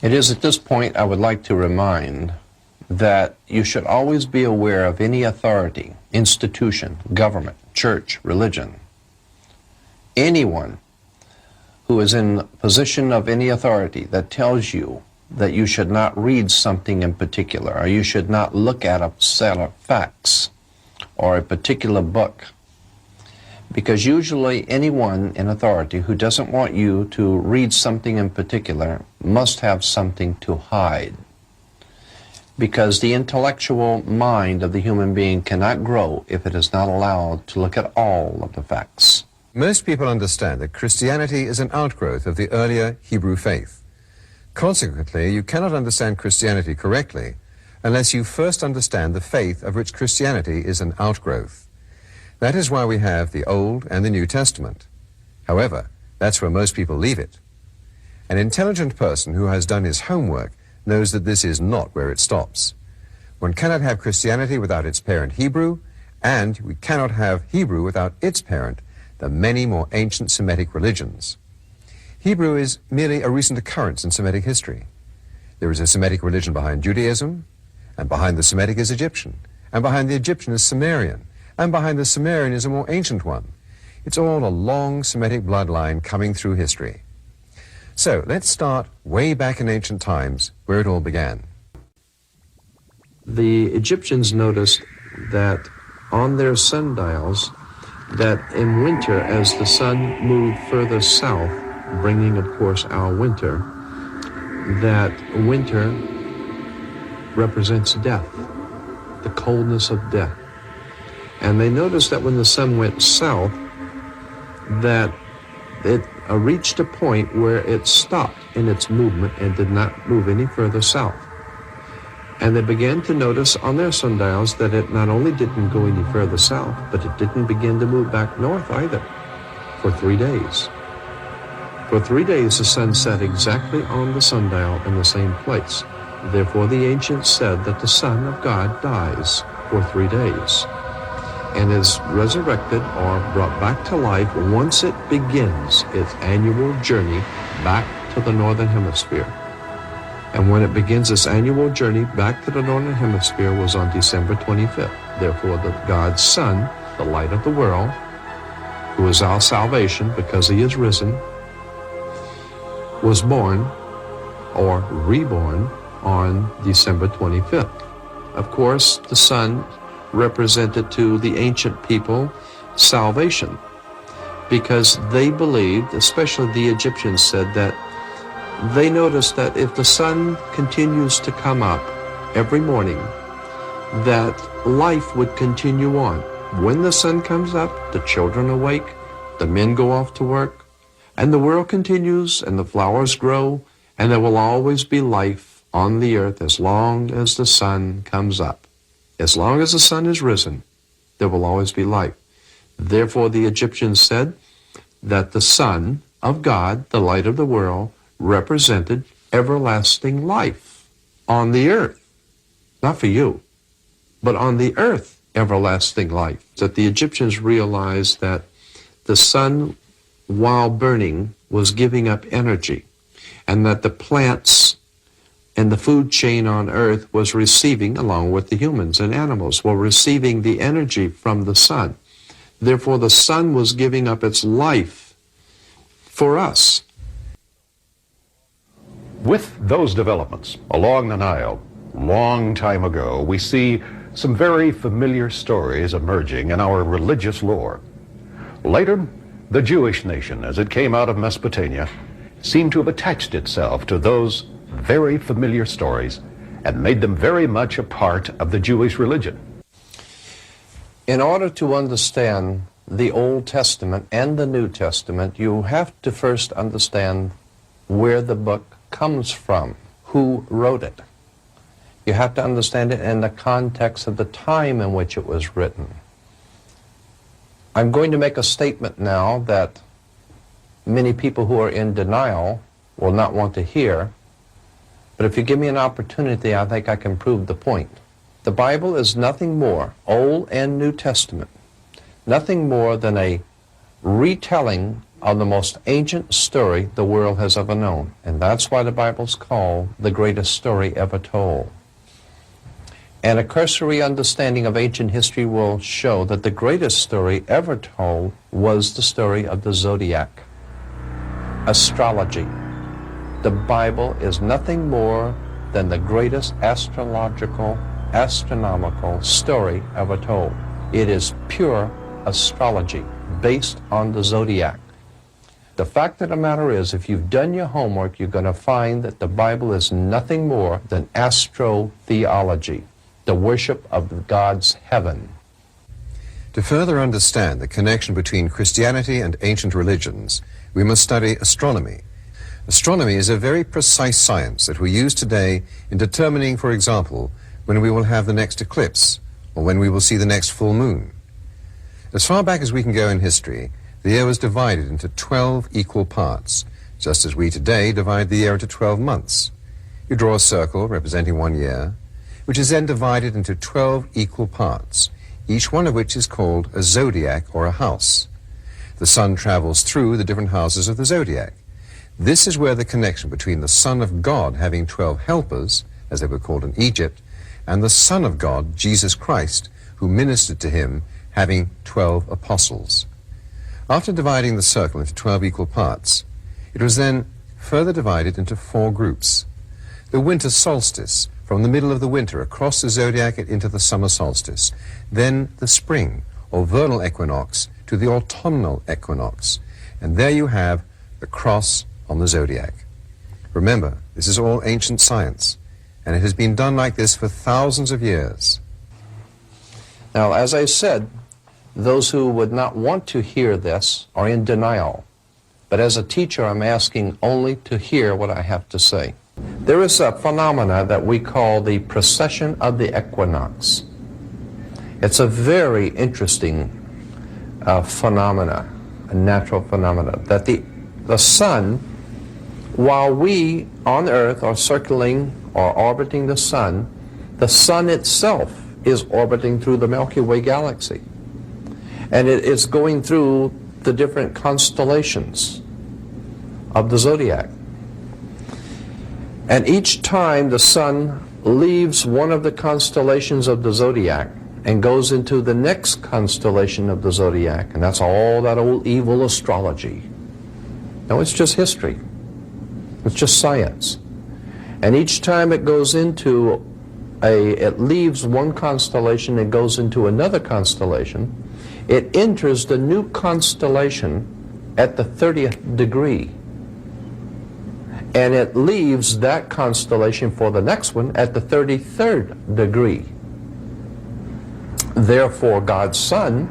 It is at this point I would like to remind that you should always be aware of any authority, institution, government, church, religion, anyone who is in position of any authority that tells you that you should not read something in particular, or you should not look at a set of facts or a particular book. Because usually anyone in authority who doesn't want you to read something in particular must have something to hide. Because the intellectual mind of the human being cannot grow if it is not allowed to look at all of the facts. Most people understand that Christianity is an outgrowth of the earlier Hebrew faith. Consequently, you cannot understand Christianity correctly unless you first understand the faith of which Christianity is an outgrowth. That is why we have the Old and the New Testament. However, that's where most people leave it. An intelligent person who has done his homework knows that this is not where it stops. One cannot have Christianity without its parent Hebrew, and we cannot have Hebrew without its parent, the many more ancient Semitic religions. Hebrew is merely a recent occurrence in Semitic history. There is a Semitic religion behind Judaism, and behind the Semitic is Egyptian, and behind the Egyptian is Sumerian, and behind the Sumerian is a more ancient one. It's all a long Semitic bloodline coming through history. So let's start way back in ancient times where it all began. The Egyptians noticed that on their sundials, that in winter, as the sun moved further south, bringing, of course, our winter, that winter represents death, the coldness of death. And they noticed that when the sun went south, that it reached a point where it stopped in its movement and did not move any further south. And they began to notice on their sundials that it not only didn't go any further south, but it didn't begin to move back north either for 3 days. For 3 days, the sun set exactly on the sundial in the same place. Therefore, the ancients said that the Son of God dies for 3 days and is resurrected or brought back to life once it begins its annual journey back to the northern hemisphere. And when it begins its annual journey back to the northern hemisphere was on December 25th. Therefore, God's Son, the light of the world, who is our salvation because he is risen, was born or reborn on December 25th. Of course, the sun represented to the ancient people salvation, because they believed, especially the Egyptians said, that they noticed that if the sun continues to come up every morning, that life would continue on. When the sun comes up, the children awake, the men go off to work, and the world continues, and the flowers grow, and there will always be life on the earth as long as the sun comes up. As long as the sun is risen, there will always be life. Therefore, the Egyptians said that the Son of God, the light of the world, represented everlasting life on the earth. Not for you, but on the earth, everlasting life. That the Egyptians realized that the sun, while burning, was giving up energy, and that the plants and the food chain on earth was receiving, along with the humans and animals, were receiving the energy from the sun. Therefore, the sun was giving up its life for us. With those developments along the Nile, long time ago, we see some very familiar stories emerging in our religious lore. Later, the Jewish nation, as it came out of Mesopotamia, seemed to have attached itself to those very familiar stories and made them very much a part of the Jewish religion. In order to understand the Old Testament and the New Testament, you have to first understand where the book comes from, who wrote it. You have to understand it in the context of the time in which it was written. I'm going to make a statement now that many people who are in denial will not want to hear, but if you give me an opportunity, I think I can prove the point. The Bible is nothing more, Old and New Testament, nothing more than a retelling of the most ancient story the world has ever known. And that's why the Bible's called the greatest story ever told. And a cursory understanding of ancient history will show that the greatest story ever told was the story of the zodiac, astrology. The Bible is nothing more than the greatest astrological, astronomical story ever told. It is pure astrology based on the zodiac. The fact of the matter is, if you've done your homework, you're going to find that the Bible is nothing more than astrotheology, the worship of God's heaven. To further understand the connection between Christianity and ancient religions, we must study astronomy. Astronomy is a very precise science that we use today in determining, for example, when we will have the next eclipse or when we will see the next full moon. As far back as we can go in history, the year was divided into 12 equal parts, just as we today divide the year into 12 months. You draw a circle representing 1 year, which is then divided into 12 equal parts, each one of which is called a zodiac or a house. The sun travels through the different houses of the zodiac. This is where the connection between the Son of God having 12 helpers, as they were called in Egypt, and the Son of God, Jesus Christ, who ministered to him, having 12 apostles. After dividing the circle into 12 equal parts, it was then further divided into 4 groups. The winter solstice, from the middle of the winter across the zodiac and into the summer solstice. Then the spring, or vernal equinox, to the autumnal equinox. And there you have the cross on the zodiac. Remember, this is all ancient science, and it has been done like this for thousands of years. Now, as I said, those who would not want to hear this are in denial. But as a teacher, I'm asking only to hear what I have to say. There is a phenomena that we call the precession of the equinox. It's a very interesting phenomena, a natural phenomena, that the sun, while we on Earth are circling or orbiting the sun itself is orbiting through the Milky Way galaxy. And it is going through the different constellations of the zodiac. And each time the sun leaves one of the constellations of the zodiac and goes into the next constellation of the zodiac, and that's all that old evil astrology. No, it's just history. It's just science. And each time it goes into it leaves one constellation and goes into another constellation, it enters the new constellation at the 30th degree. And it leaves that constellation for the next one at the 33rd degree. Therefore, God's Son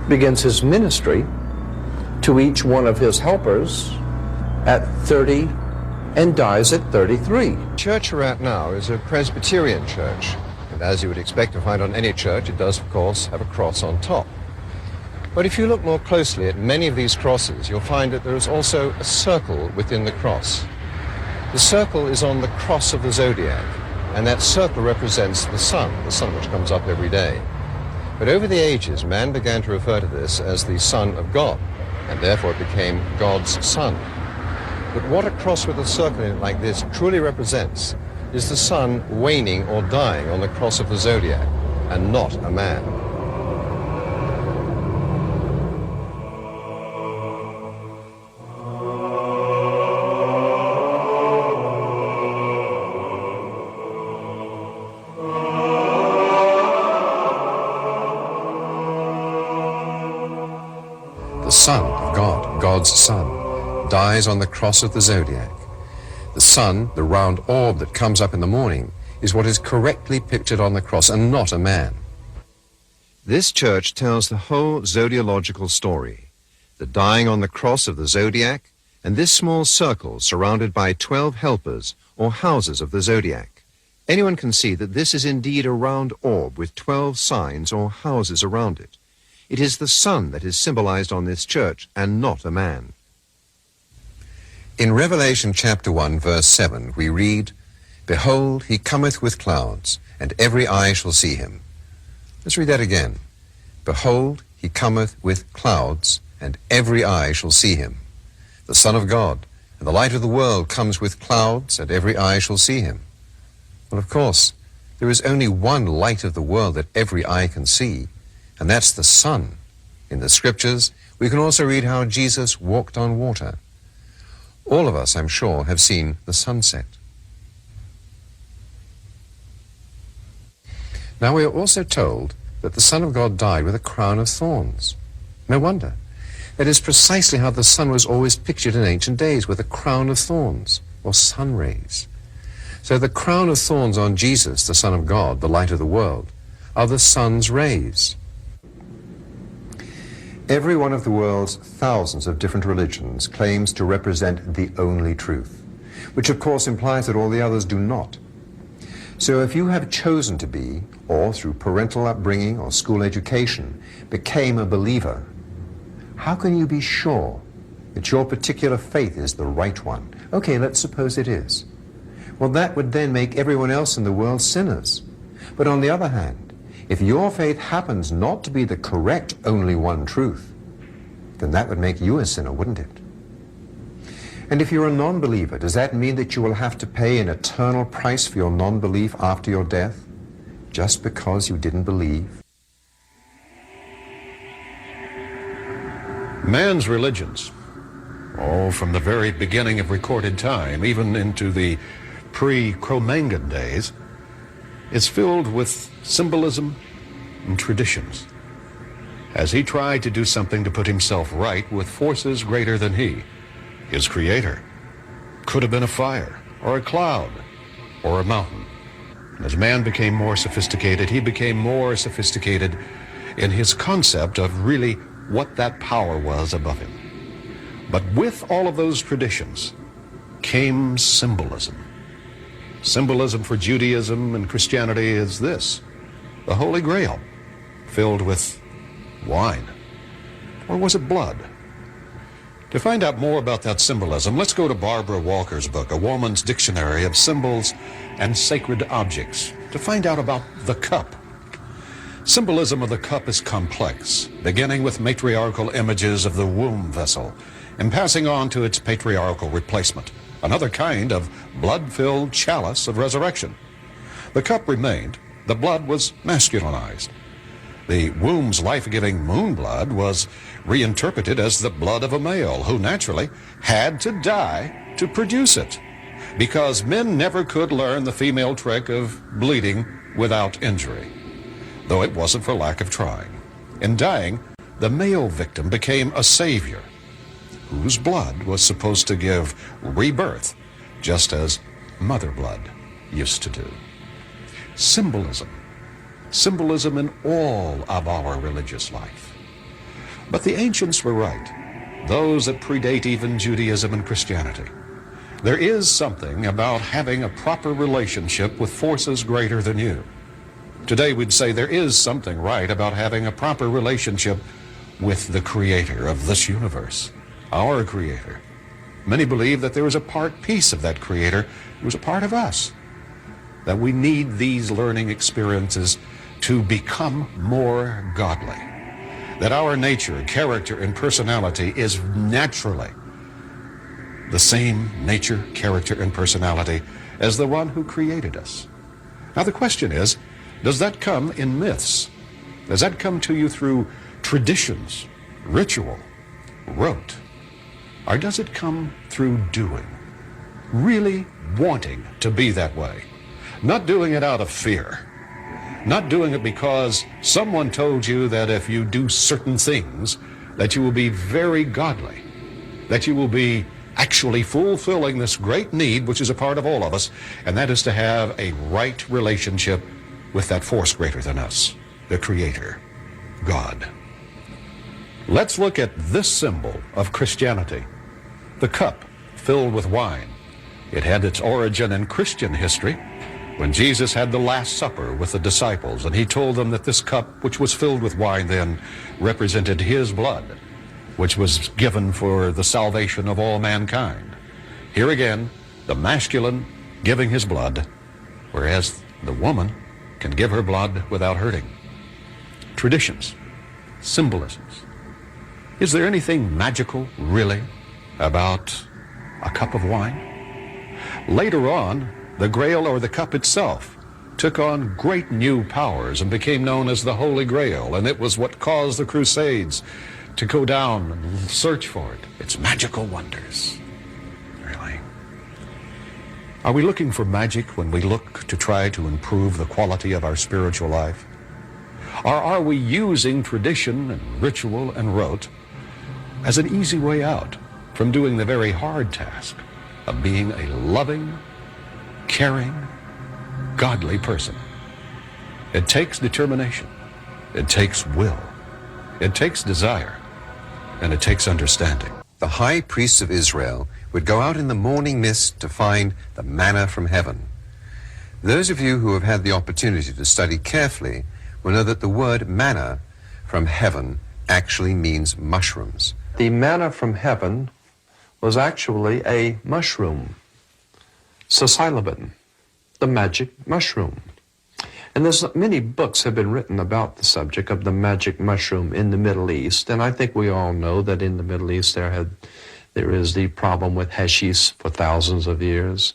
begins his ministry to each one of his helpers at 30 and dies at 33. The church we're at now is a Presbyterian church, and as you would expect to find on any church, it does, of course, have a cross on top. But if you look more closely at many of these crosses, you'll find that there is also a circle within the cross. The circle is on the cross of the zodiac, and that circle represents the sun which comes up every day. But over the ages, man began to refer to this as the Son of God, and therefore it became God's Son. But what a cross with a circle in it like this truly represents is the sun waning or dying on the cross of the zodiac, and not a man. The Son of God, God's Son, dies on the cross of the zodiac. The sun, the round orb that comes up in the morning, is what is correctly pictured on the cross and not a man. This church tells the whole zodiological story, the dying on the cross of the zodiac, and this small circle surrounded by 12 helpers or houses of the zodiac. Anyone can see that this is indeed a round orb with 12 signs or houses around it. It is the sun that is symbolized on this church and not a man. In Revelation chapter 1, verse 7, we read, "Behold, he cometh with clouds, and every eye shall see him." Let's read that again. "Behold, he cometh with clouds, and every eye shall see him. The Son of God and the light of the world comes with clouds, and every eye shall see him. Well, of course, there is only one light of the world that every eye can see, and that's the sun. In the scriptures, we can also read how Jesus walked on water. All of us, I'm sure, have seen the sunset. Now we are also told that the Son of God died with a crown of thorns. No wonder. That is precisely how the sun was always pictured in ancient days, with a crown of thorns, or sun rays. So the crown of thorns on Jesus, the Son of God, the light of the world, are the sun's rays. Every one of the world's thousands of different religions claims to represent the only truth, which of course implies that all the others do not. So if you have chosen to be, or through parental upbringing or school education, became a believer, how can you be sure that your particular faith is the right one? Okay, let's suppose it is. Well, that would then make everyone else in the world sinners. But on the other hand, if your faith happens not to be the correct only one truth, then that would make you a sinner, wouldn't it? And if you're a non-believer, does that mean that you will have to pay an eternal price for your non-belief after your death, just because you didn't believe? Man's religions, all from the very beginning of recorded time, even into the pre-Cro-Magnon days, is filled with symbolism and traditions. As he tried to do something to put himself right with forces greater than he, his creator, could have been a fire, or a cloud, or a mountain. As man became more sophisticated, he became more sophisticated in his concept of really what that power was above him. But with all of those traditions came symbolism. Symbolism for Judaism and Christianity is this: the Holy Grail, filled with wine. Or was it blood? To find out more about that symbolism, let's go to Barbara Walker's book, A Woman's Dictionary of Symbols and Sacred Objects, to find out about the cup. Symbolism of the cup is complex, beginning with matriarchal images of the womb vessel and passing on to its patriarchal replacement, another kind of blood-filled chalice of resurrection. The cup remained, the blood was masculinized. The womb's life-giving moon blood was reinterpreted as the blood of a male who naturally had to die to produce it, because men never could learn the female trick of bleeding without injury, though it wasn't for lack of trying. In dying, the male victim became a savior, whose blood was supposed to give rebirth, just as mother blood used to do. Symbolism in all of our religious life. But the ancients were right, those that predate even Judaism and Christianity. There is something about having a proper relationship with forces greater than you. Today we'd say there is something right about having a proper relationship with the creator of this universe, our creator. Many believe that there is a piece of that creator who is a part of us, that we need these learning experiences to become more godly, that our nature, character, and personality is naturally the same nature, character, and personality as the one who created us. Now the question is, does that come in myths? Does that come to you through traditions, ritual, rote? Or does it come through doing, really wanting to be that way? Not doing it out of fear, not doing it because someone told you that if you do certain things, that you will be very godly, that you will be actually fulfilling this great need which is a part of all of us, and that is to have a right relationship with that force greater than us, the Creator, God. Let's look at this symbol of Christianity, the cup filled with wine. It had its origin in Christian history, when Jesus had the Last Supper with the disciples, and he told them that this cup, which was filled with wine then, represented his blood, which was given for the salvation of all mankind. Here again, the masculine giving his blood, whereas the woman can give her blood without hurting. Traditions, symbolisms. Is there anything magical, really, about a cup of wine? Later on, the Grail or the cup itself took on great new powers and became known as the Holy Grail, and it was what caused the Crusades to go down and search for it. Its magical wonders. Really? Are we looking for magic when we look to try to improve the quality of our spiritual life? Or are we using tradition and ritual and rote as an easy way out from doing the very hard task of being a loving, caring, godly person? It takes determination, it takes will, it takes desire, and it takes understanding. The high priests of Israel would go out in the morning mist to find the manna from heaven. Those of you who have had the opportunity to study carefully will know that the word manna from heaven actually means mushrooms. The manna from heaven was actually a mushroom, psilocybin, the magic mushroom. And there's many books have been written about the subject of the magic mushroom in the Middle East, and I think we all know that in the Middle East there is the problem with hashish for thousands of years,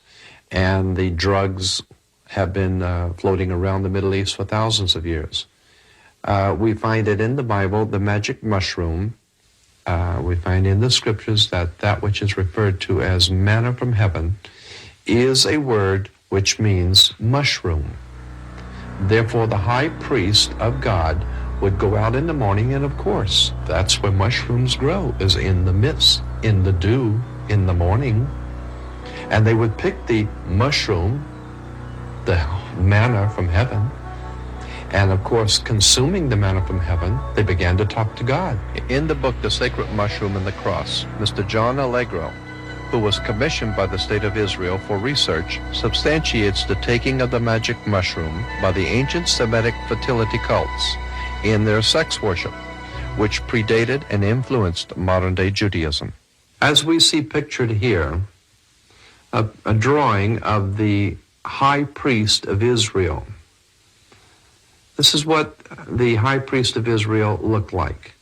and the drugs have been floating around the Middle East for thousands of years. We find it in the Bible, the magic mushroom. We find in the scriptures that which is referred to as manna from heaven is a word which means mushroom. Therefore, the high priest of God would go out in the morning, and of course, that's where mushrooms grow, is in the mist, in the dew, in the morning. And they would pick the mushroom, the manna from heaven, and of course, consuming the manna from heaven, they began to talk to God. In the book, The Sacred Mushroom and the Cross, Mr. John Allegro, who was commissioned by the State of Israel for research, substantiates the taking of the magic mushroom by the ancient Semitic fertility cults in their sex worship, which predated and influenced modern-day Judaism. As we see pictured here, a drawing of the high priest of Israel. This is what the high priest of Israel looked like.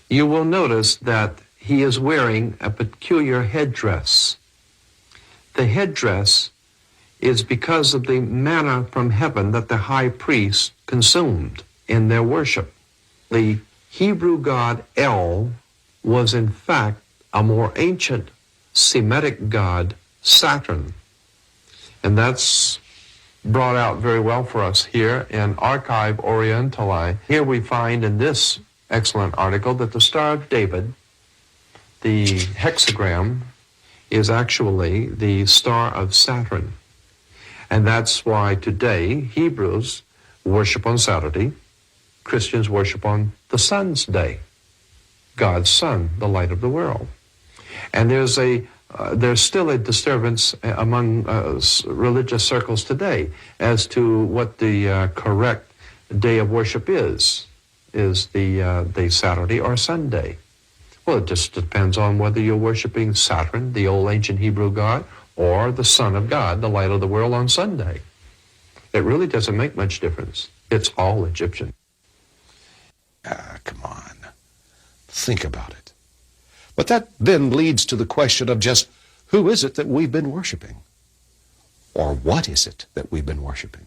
You will notice that he is wearing a peculiar headdress. The headdress is because of the manna from heaven that the high priest consumed in their worship. The Hebrew god El was in fact a more ancient Semitic god, Saturn. And that's brought out very well for us here in Archive Orientali. Here we find in this excellent article that the Star of David, the hexagram, is actually the star of Saturn. And that's why today Hebrews worship on Saturday, Christians worship on the sun's day, God's sun, the light of the world. And there's still a disturbance among religious circles today as to what the correct day of worship is the Saturday or Sunday. Well, it just depends on whether you're worshiping Saturn, the old ancient Hebrew god, or the Son of God, the light of the world, on Sunday. It really doesn't make much difference. It's all Egyptian. Come on. Think about it. But that then leads to the question of just who is it that we've been worshiping? Or what is it that we've been worshiping?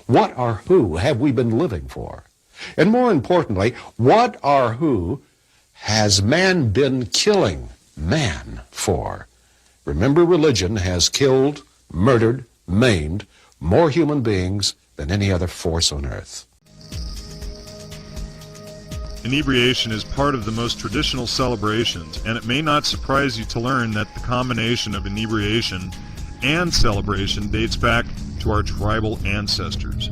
What or who have we been living for? And more importantly, what or who has man been killing man for? Remember, religion has killed, murdered, maimed more human beings than any other force on earth. Inebriation is part of the most traditional celebrations, and it may not surprise you to learn that the combination of inebriation and celebration dates back to our tribal ancestors.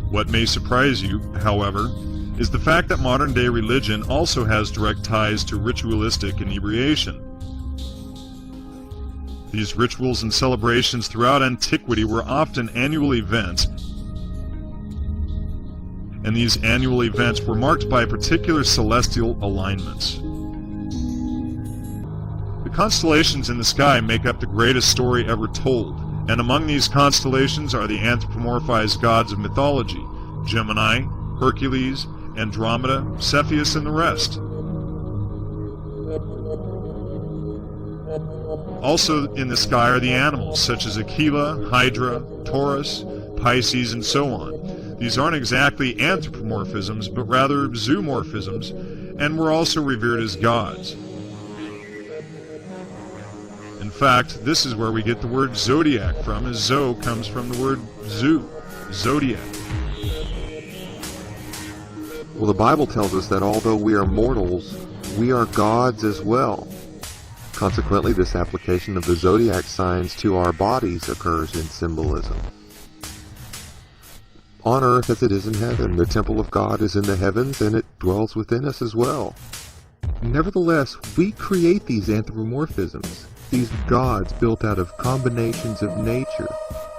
What may surprise you, however, is the fact that modern-day religion also has direct ties to ritualistic inebriation. These rituals and celebrations throughout antiquity were often annual events, and these annual events were marked by particular celestial alignments. The constellations in the sky make up the greatest story ever told, and among these constellations are the anthropomorphized gods of mythology, Gemini, Hercules, Andromeda, Cepheus, and the rest. Also in the sky are the animals, such as Aquila, Hydra, Taurus, Pisces, and so on. These aren't exactly anthropomorphisms, but rather zoomorphisms, and were also revered as gods. In fact, this is where we get the word zodiac from, as zo comes from the word zoo, zodiac. Well, the Bible tells us that although we are mortals, we are gods as well. Consequently, this application of the zodiac signs to our bodies occurs in symbolism. On earth as it is in heaven, the temple of God is in the heavens, and it dwells within us as well. Nevertheless, we create these anthropomorphisms, these gods built out of combinations of nature,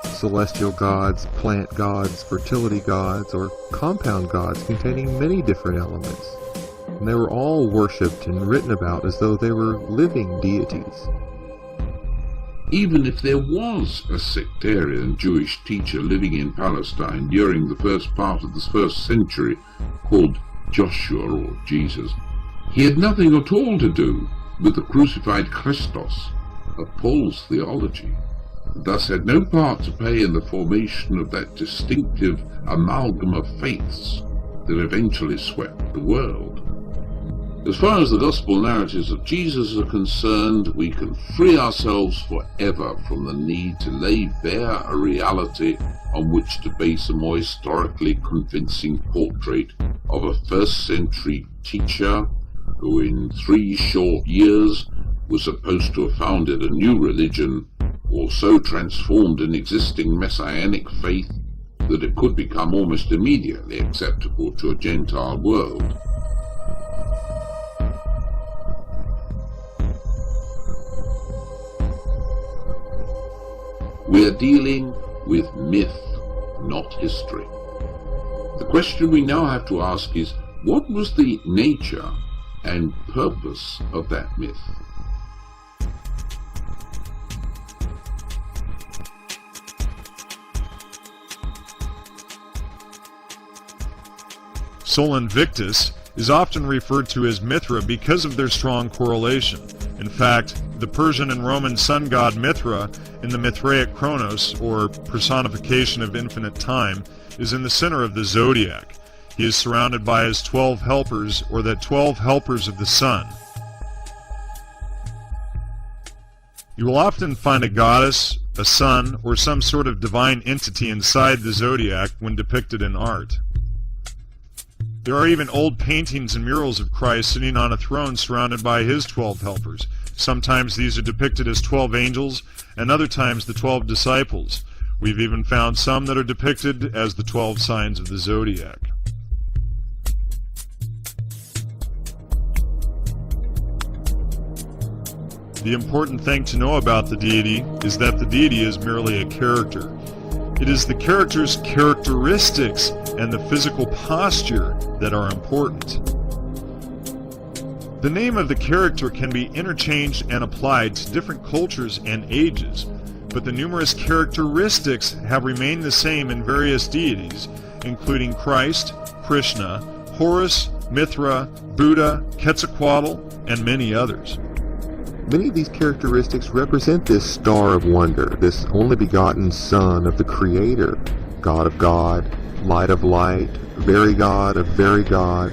celestial gods, plant gods, fertility gods, or compound gods containing many different elements. And they were all worshipped and written about as though they were living deities. Even if there was a sectarian Jewish teacher living in Palestine during the first part of the first century called Joshua or Jesus, he had nothing at all to do with the crucified Christos of Paul's theology, and thus had no part to play in the formation of that distinctive amalgam of faiths that eventually swept the world. As far as the gospel narratives of Jesus are concerned, we can free ourselves forever from the need to lay bare a reality on which to base a more historically convincing portrait of a first-century teacher who in 3 short years was supposed to have founded a new religion, or so transformed an existing messianic faith that it could become almost immediately acceptable to a Gentile world. We are dealing with myth, not history. The question we now have to ask is, what was the nature and purpose of that myth? Sol Invictus is often referred to as Mithra because of their strong correlation. In fact, the Persian and Roman sun god Mithra in the Mithraic Chronos, or personification of infinite time, is in the center of the zodiac. He is surrounded by his 12 helpers, or the 12 helpers of the sun. You will often find a goddess, a sun, or some sort of divine entity inside the zodiac when depicted in art. There are even old paintings and murals of Christ sitting on a throne surrounded by his 12 helpers. Sometimes these are depicted as 12 angels, and other times the 12 disciples. We've even found some that are depicted as the 12 signs of the zodiac. The important thing to know about the deity is that the deity is merely a character. It is the character's characteristics and the physical posture that are important. The name of the character can be interchanged and applied to different cultures and ages, but the numerous characteristics have remained the same in various deities, including Christ, Krishna, Horus, Mithra, Buddha, Quetzalcoatl, and many others. Many of these characteristics represent this star of wonder, this only begotten Son of the Creator, God of God, light of light, very God of very God,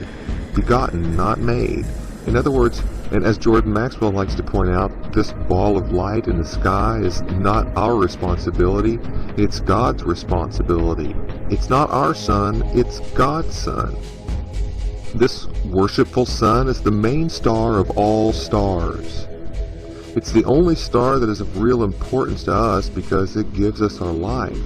begotten, not made. In other words, and as Jordan Maxwell likes to point out, this ball of light in the sky is not our responsibility, it's God's responsibility. It's not our sun, it's God's sun. This worshipful sun is the main star of all stars. It's the only star that is of real importance to us because it gives us our life.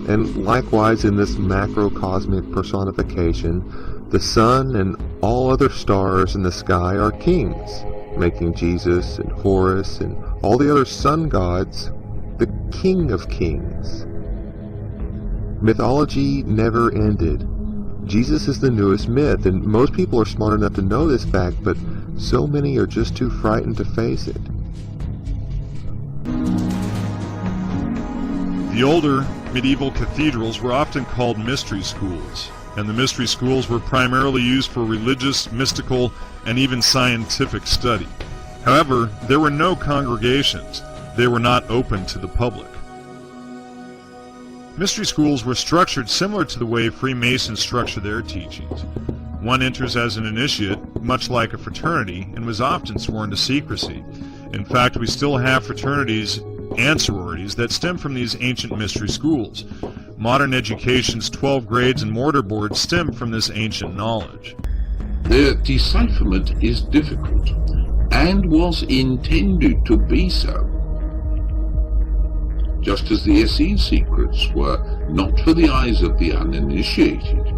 And likewise, in this macrocosmic personification, the sun and all other stars in the sky are kings, making Jesus and Horus and all the other sun gods the king of kings. Mythology never ended. Jesus is the newest myth, and most people are smart enough to know this fact, but so many are just too frightened to face it. The older medieval cathedrals were often called mystery schools, and the mystery schools were primarily used for religious, mystical, and even scientific study. However, there were no congregations. They were not open to the public. Mystery schools were structured similar to the way Freemasons structure their teachings. One enters as an initiate, much like a fraternity, and was often sworn to secrecy. In fact, we still have fraternities and sororities that stem from these ancient mystery schools. Modern education's 12 grades and mortarboard stem from this ancient knowledge. Their decipherment is difficult, and was intended to be so. Just as the Essene secrets were not for the eyes of the uninitiated.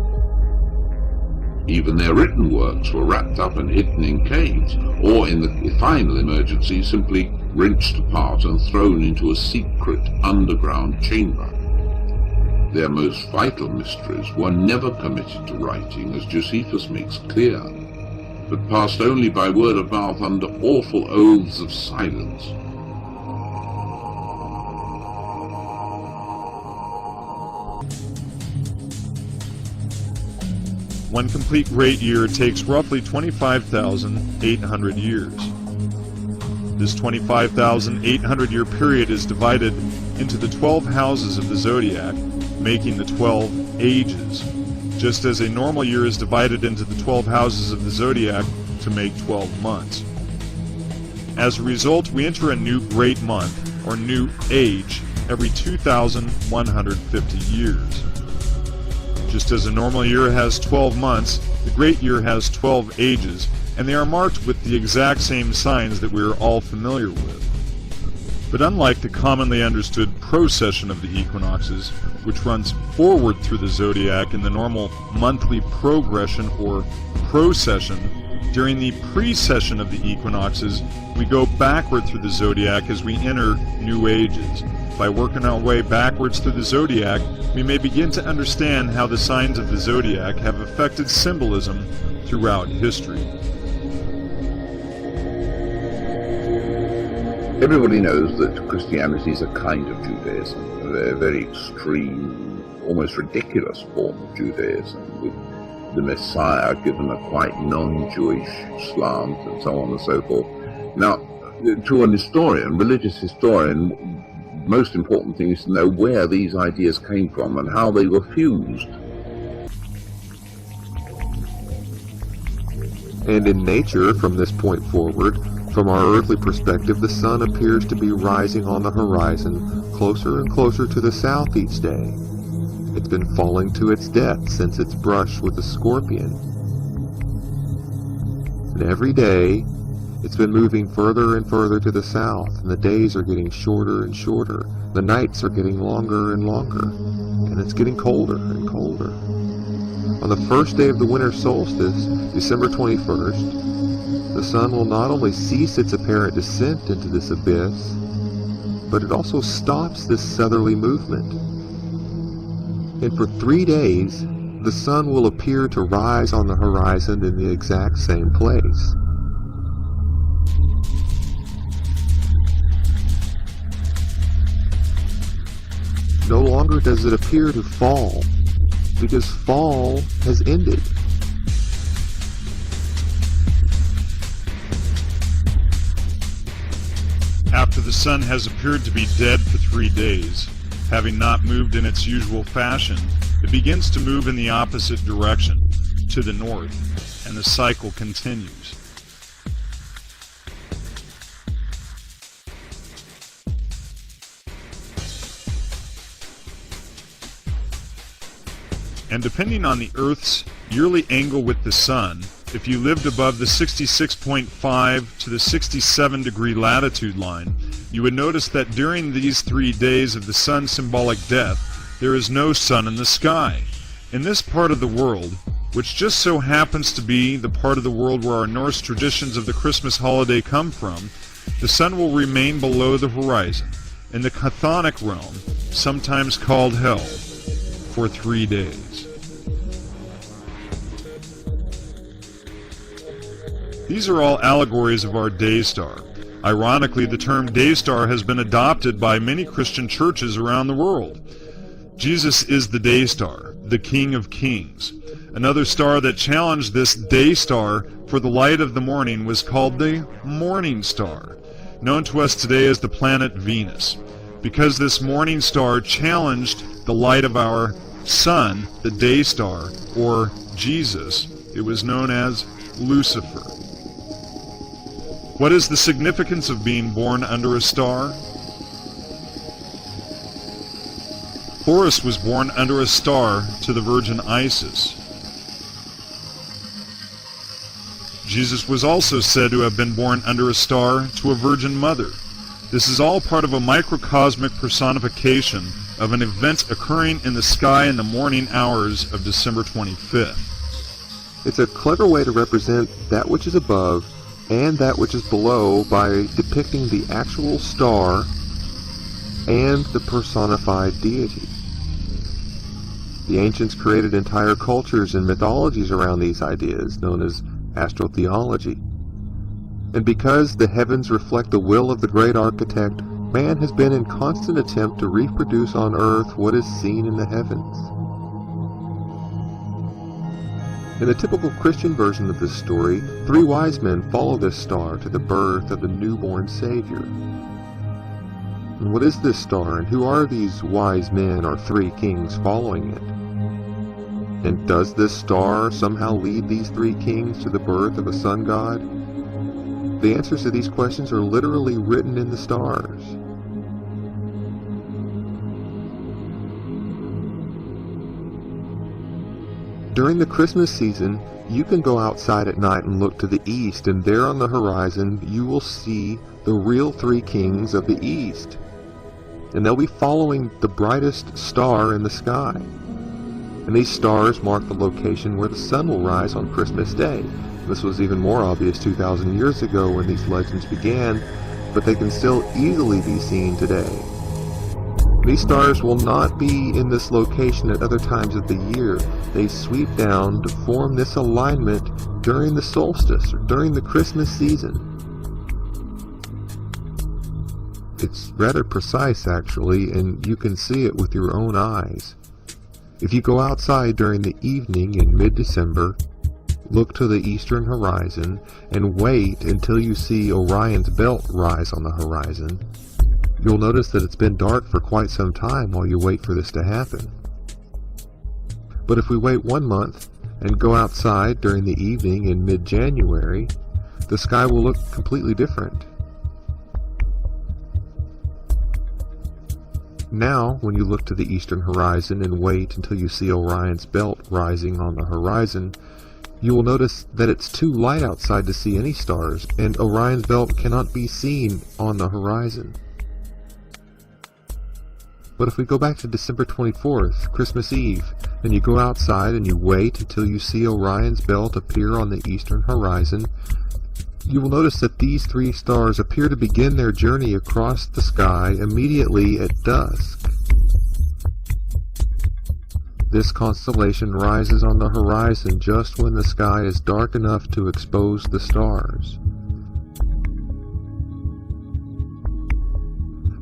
Even their written works were wrapped up and hidden in caves, or in the final emergency simply wrenched apart and thrown into a secret underground chamber. Their most vital mysteries were never committed to writing, as Josephus makes clear, but passed only by word of mouth under awful oaths of silence. One complete great year takes roughly 25,800 years. This 25,800 year period is divided into the 12 houses of the zodiac, making the 12 ages, just as a normal year is divided into the 12 houses of the zodiac to make 12 months. As a result, we enter a new great month, or new age, every 2,150 years. Just as a normal year has 12 months, the great year has 12 ages, and they are marked with the exact same signs that we are all familiar with. But unlike the commonly understood precession of the equinoxes, which runs forward through the zodiac in the normal monthly progression or precession, during the precession of the equinoxes, we go backward through the zodiac as we enter new ages. By working our way backwards through the zodiac, we may begin to understand how the signs of the zodiac have affected symbolism throughout history. Everybody knows that Christianity is a kind of Judaism, a very extreme, almost ridiculous form of Judaism, with the Messiah given a quite non-Jewish slant and so on and so forth. Now, to an historian, religious historian, most important thing is to know where these ideas came from and how they were fused. And in nature, from this point forward, from our earthly perspective, the sun appears to be rising on the horizon, closer and closer to the south each day. It's been falling to its death since its brush with the scorpion. And every day, it's been moving further and further to the south, and the days are getting shorter and shorter. The nights are getting longer and longer, and it's getting colder and colder. On the first day of the winter solstice, December 21st, the sun will not only cease its apparent descent into this abyss, but it also stops this southerly movement. And for 3 days, the sun will appear to rise on the horizon in the exact same place. No longer does it appear to fall, because fall has ended. After the sun has appeared to be dead for 3 days, having not moved in its usual fashion, it begins to move in the opposite direction, to the north, and the cycle continues. And depending on the Earth's yearly angle with the sun, if you lived above the 66.5 to the 67 degree latitude line, you would notice that during these 3 days of the sun's symbolic death, there is no sun in the sky. In this part of the world, which just so happens to be the part of the world where our Norse traditions of the Christmas holiday come from, the sun will remain below the horizon, in the chthonic realm, sometimes called hell, for 3 days. These are all allegories of our day star. Ironically, the term day star has been adopted by many Christian churches around the world. Jesus is the day star. the King of Kings. Another star that challenged this day star for the light of the morning was called the morning star, known to us today as the planet Venus. Because this morning star challenged the light of our sun, the day star, or Jesus, it was known as Lucifer. What is the significance of being born under a star? Horus was born under a star to the Virgin Isis. Jesus was also said to have been born under a star to a virgin mother. This is all part of a microcosmic personification of an event occurring in the sky in the morning hours of December 25th. It's a clever way to represent that which is above and that which is below by depicting the actual star and the personified deity. The ancients created entire cultures and mythologies around these ideas, known as astrotheology. And because the heavens reflect the will of the great architect, man has been in constant attempt to reproduce on earth what is seen in the heavens. In the typical Christian version of this story, 3 wise men follow this star to the birth of the newborn Savior. And what is this star, and who are these wise men or 3 kings following it? And does this star somehow lead these 3 kings to the birth of a sun god? The answers to these questions are literally written in the stars. During the Christmas season, you can go outside at night and look to the east, and there on the horizon you will see the real 3 kings of the east. And they'll be following the brightest star in the sky. And these stars mark the location where the sun will rise on Christmas Day. This was even more obvious 2,000 years ago when these legends began, but they can still easily be seen today. These stars will not be in this location at other times of the year. They sweep down to form this alignment during the solstice, or during the Christmas season. It's rather precise, actually, and you can see it with your own eyes. If you go outside during the evening in mid-December, look to the eastern horizon, and wait until you see Orion's belt rise on the horizon, you'll notice that it's been dark for quite some time while you wait for this to happen. But if we wait 1 month and go outside during the evening in mid-January, the sky will look completely different. Now, when you look to the eastern horizon and wait until you see Orion's belt rising on the horizon, you will notice that it's too light outside to see any stars, and Orion's belt cannot be seen on the horizon. But if we go back to December 24th, Christmas Eve, and you go outside and you wait until you see Orion's belt appear on the eastern horizon, you will notice that these 3 stars appear to begin their journey across the sky immediately at dusk. This constellation rises on the horizon just when the sky is dark enough to expose the stars.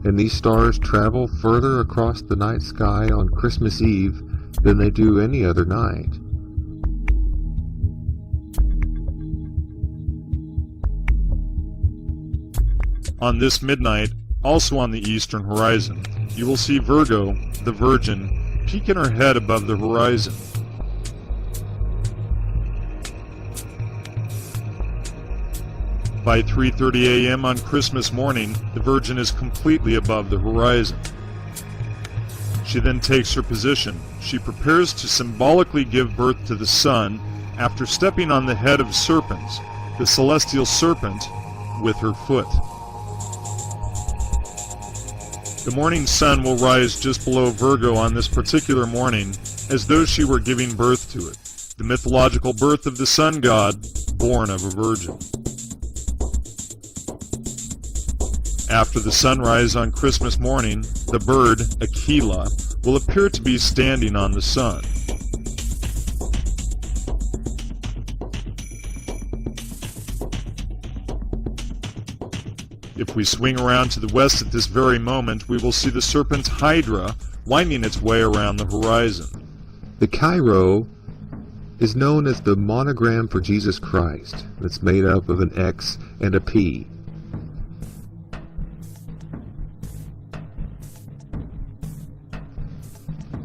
And these stars travel further across the night sky on Christmas Eve than they do any other night. On this midnight, also on the eastern horizon, you will see Virgo, the Virgin, peeking her head above the horizon. By 3:30 a.m. on Christmas morning, the Virgin is completely above the horizon. She then takes her position. She prepares to symbolically give birth to the sun after stepping on the head of serpents, the celestial serpent, with her foot. The morning sun will rise just below Virgo on this particular morning, as though she were giving birth to it, the mythological birth of the sun god, born of a virgin. After the sunrise on Christmas morning, the bird, Aquila, will appear to be standing on the sun. If we swing around to the west at this very moment, we will see the serpent Hydra winding its way around the horizon. The Chi-Rho is known as the monogram for Jesus Christ. It's made up of an X and a P.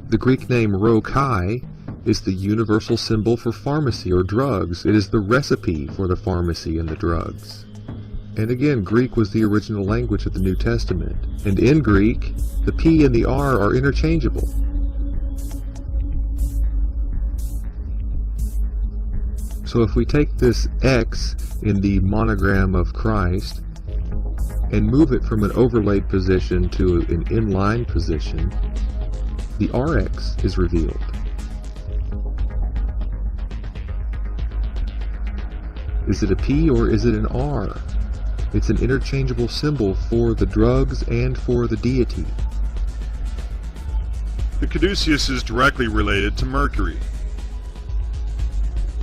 The Greek name Rho Chi is the universal symbol for pharmacy or drugs. It is the recipe for the pharmacy and the drugs. And again, Greek was the original language of the New Testament. And in Greek, the P and the R are interchangeable. So if we take this X in the monogram of Christ and move it from an overlaid position to an inline position, the RX is revealed. Is it a P or is it an R? It's an interchangeable symbol for the drugs and for the deity. The caduceus is directly related to Mercury.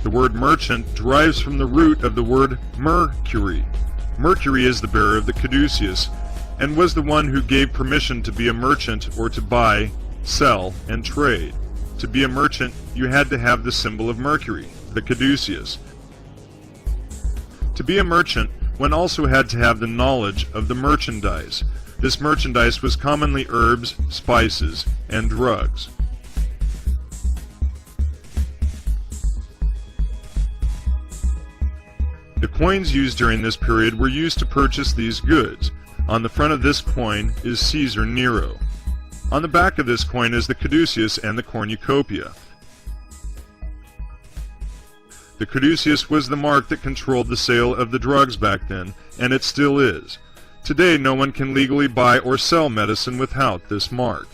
The word merchant derives from the root of the word Mercury. Mercury is the bearer of the caduceus, and was the one who gave permission to be a merchant or to buy, sell, and trade. To be a merchant, you had to have the symbol of Mercury, the caduceus. To be a merchant, one also had to have the knowledge of the merchandise. This merchandise was commonly herbs, spices, and drugs. The coins used during this period were used to purchase these goods. On the front of this coin is Caesar Nero. On the back of this coin is the caduceus and the cornucopia. The caduceus was the mark that controlled the sale of the drugs back then, and it still is. Today, no one can legally buy or sell medicine without this mark.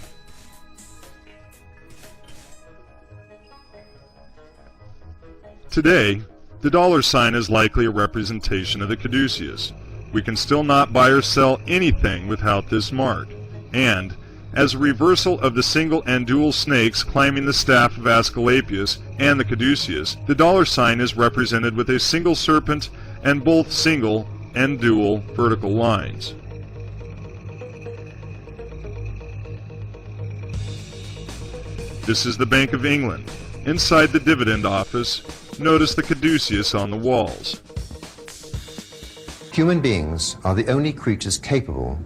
Today, the dollar sign is likely a representation of the caduceus. We can still not buy or sell anything without this mark. And, as a reversal of the single and dual snakes climbing the staff of Asclepius and the caduceus, the dollar sign is represented with a single serpent and both single and dual vertical lines. This is the Bank of England. Inside the dividend office, notice the caduceus on the walls. Human beings are the only creatures capable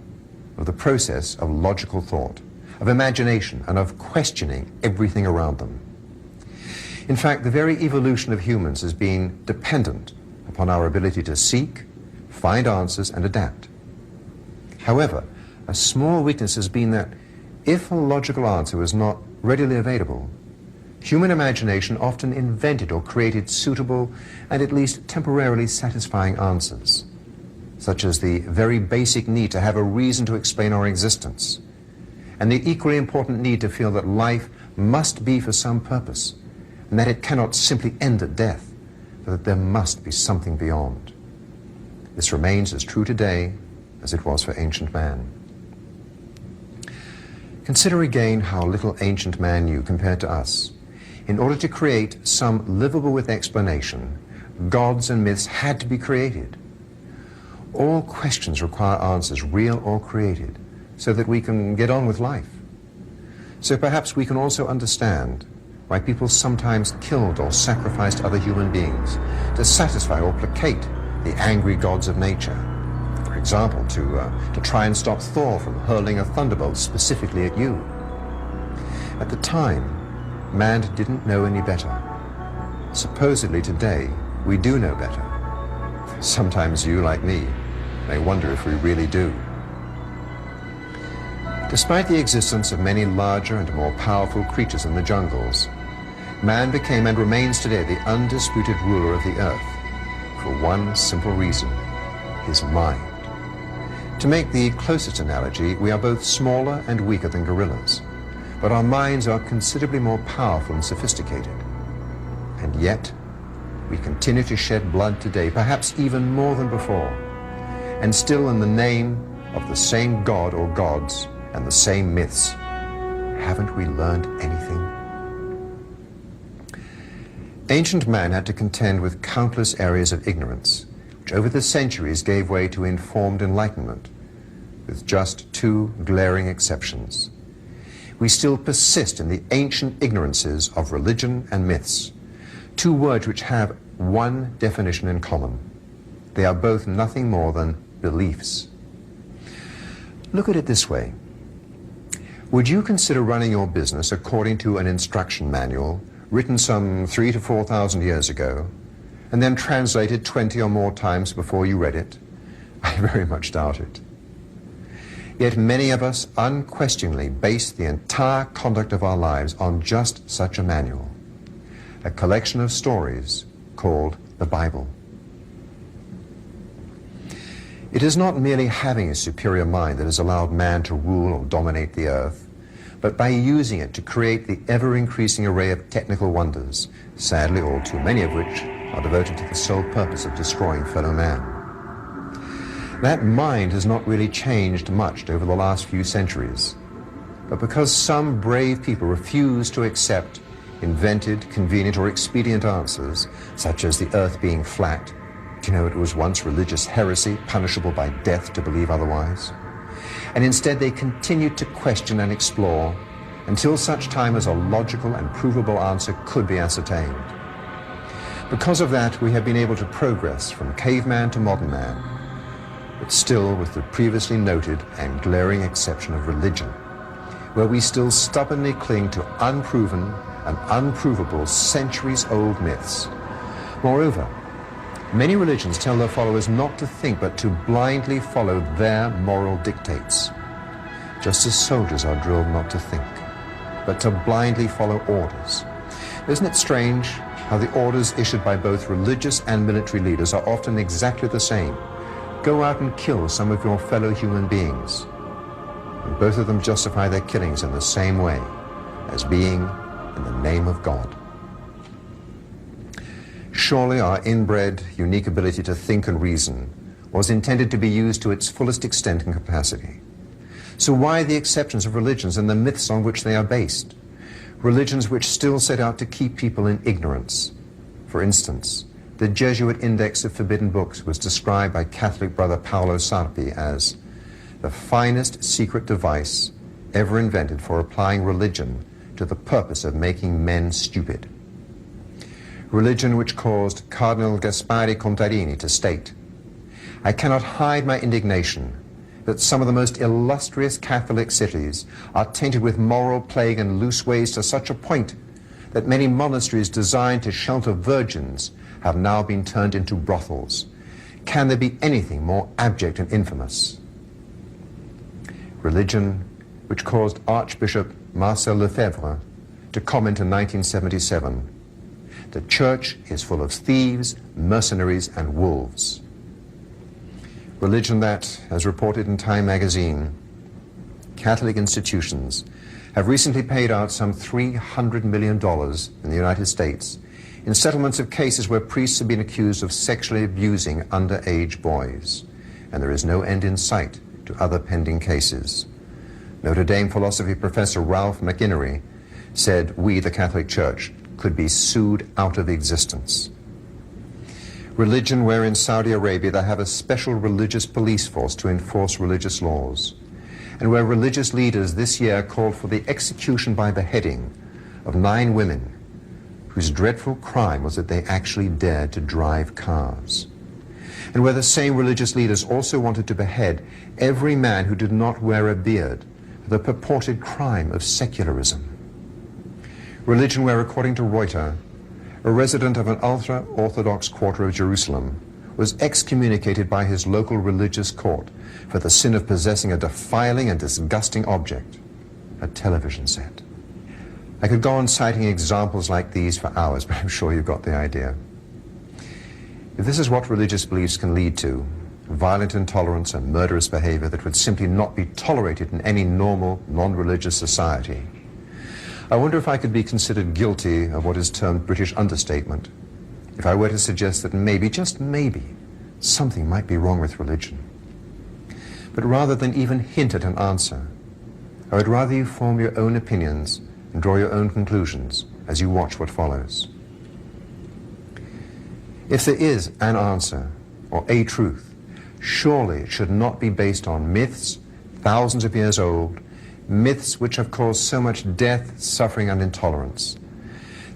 of the process of logical thought, of imagination, and of questioning everything around them. In fact, the very evolution of humans has been dependent upon our ability to seek, find answers, and adapt. However, a small weakness has been that if a logical answer was not readily available, human imagination often invented or created suitable and at least temporarily satisfying answers, such as the very basic need to have a reason to explain our existence, and the equally important need to feel that life must be for some purpose, and that it cannot simply end at death, but that there must be something beyond. This remains as true today as it was for ancient man. Consider again how little ancient man knew compared to us. In order to create some livable with explanation, gods and myths had to be created. All questions require answers, real or created, so that we can get on with life. So perhaps we can also understand why people sometimes killed or sacrificed other human beings to satisfy or placate the angry gods of nature. For example, to try and stop Thor from hurling a thunderbolt specifically at you. At the time, man didn't know any better. Supposedly today, we do know better. Sometimes you, like me, may wonder if we really do. Despite the existence of many larger and more powerful creatures in the jungles, man became and remains today the undisputed ruler of the earth for one simple reason: his mind. To make the closest analogy, we are both smaller and weaker than gorillas, but our minds are considerably more powerful and sophisticated. And yet, we continue to shed blood today, perhaps even more than before, and still in the name of the same god or gods and the same myths. Haven't we learned anything? Ancient man had to contend with countless areas of ignorance, which over the centuries gave way to informed enlightenment, with just two glaring exceptions. we still persist in the ancient ignorances of religion and myths, two words which have one definition in common. They are both nothing more than beliefs. Look at it this way. Would you consider running your business according to an instruction manual written some 3,000 to 4,000 years ago, and then translated 20 or more times before you read it? I very much doubt it. Yet many of us unquestioningly base the entire conduct of our lives on just such a manual, a collection of stories called the Bible. It is not merely having a superior mind that has allowed man to rule or dominate the earth, but by using it to create the ever-increasing array of technical wonders, sadly all too many of which are devoted to the sole purpose of destroying fellow man. That mind has not really changed much over the last few centuries, but because some brave people refuse to accept invented, convenient, or expedient answers, such as the earth being flat. Do you know it was once religious heresy, punishable by death to believe otherwise? And instead they continued to question and explore until such time as a logical and provable answer could be ascertained. Because of that, we have been able to progress from caveman to modern man, but still with the previously noted and glaring exception of religion, where we still stubbornly cling to unproven and unprovable centuries-old myths. Moreover, many religions tell their followers not to think, but to blindly follow their moral dictates, just as soldiers are drilled not to think, but to blindly follow orders. Isn't it strange how the orders issued by both religious and military leaders are often exactly the same? Go out and kill some of your fellow human beings. And both of them justify their killings in the same way, as being in the name of God. Surely our inbred, unique ability to think and reason was intended to be used to its fullest extent and capacity. So why the exceptions of religions and the myths on which they are based? Religions which still set out to keep people in ignorance. For instance, the Jesuit Index of Forbidden Books was described by Catholic brother Paolo Sarpi as the finest secret device ever invented for applying religion to the purpose of making men stupid. Religion which caused Cardinal Gaspari Contarini to state, "I cannot hide my indignation that some of the most illustrious Catholic cities are tainted with moral plague and loose ways to such a point that many monasteries designed to shelter virgins have now been turned into brothels. Can there be anything more abject and infamous?" Religion which caused Archbishop Marcel Lefebvre to comment in 1977, "The church is full of thieves, mercenaries, and wolves." Religion that, as reported in Time magazine, Catholic institutions have recently paid out some $300 million in the United States in settlements of cases where priests have been accused of sexually abusing underage boys, and there is no end in sight to other pending cases. Notre Dame philosophy professor Ralph McInnery said we, the Catholic Church, could be sued out of existence. Religion where in Saudi Arabia they have a special religious police force to enforce religious laws, and where religious leaders this year called for the execution by beheading of 9 women whose dreadful crime was that they actually dared to drive cars, and where the same religious leaders also wanted to behead every man who did not wear a beard, the purported crime of secularism. Religion where, according to Reuters, a resident of an ultra-Orthodox quarter of Jerusalem was excommunicated by his local religious court for the sin of possessing a defiling and disgusting object, a television set. I could go on citing examples like these for hours, but I'm sure you've got the idea. If this is what religious beliefs can lead to, violent intolerance and murderous behavior that would simply not be tolerated in any normal, non-religious society, I wonder if I could be considered guilty of what is termed British understatement if I were to suggest that maybe, just maybe, something might be wrong with religion. But rather than even hint at an answer, I would rather you form your own opinions and draw your own conclusions as you watch what follows. If there is an answer or a truth, surely it should not be based on myths thousands of years old, myths which have caused so much death, suffering, and intolerance.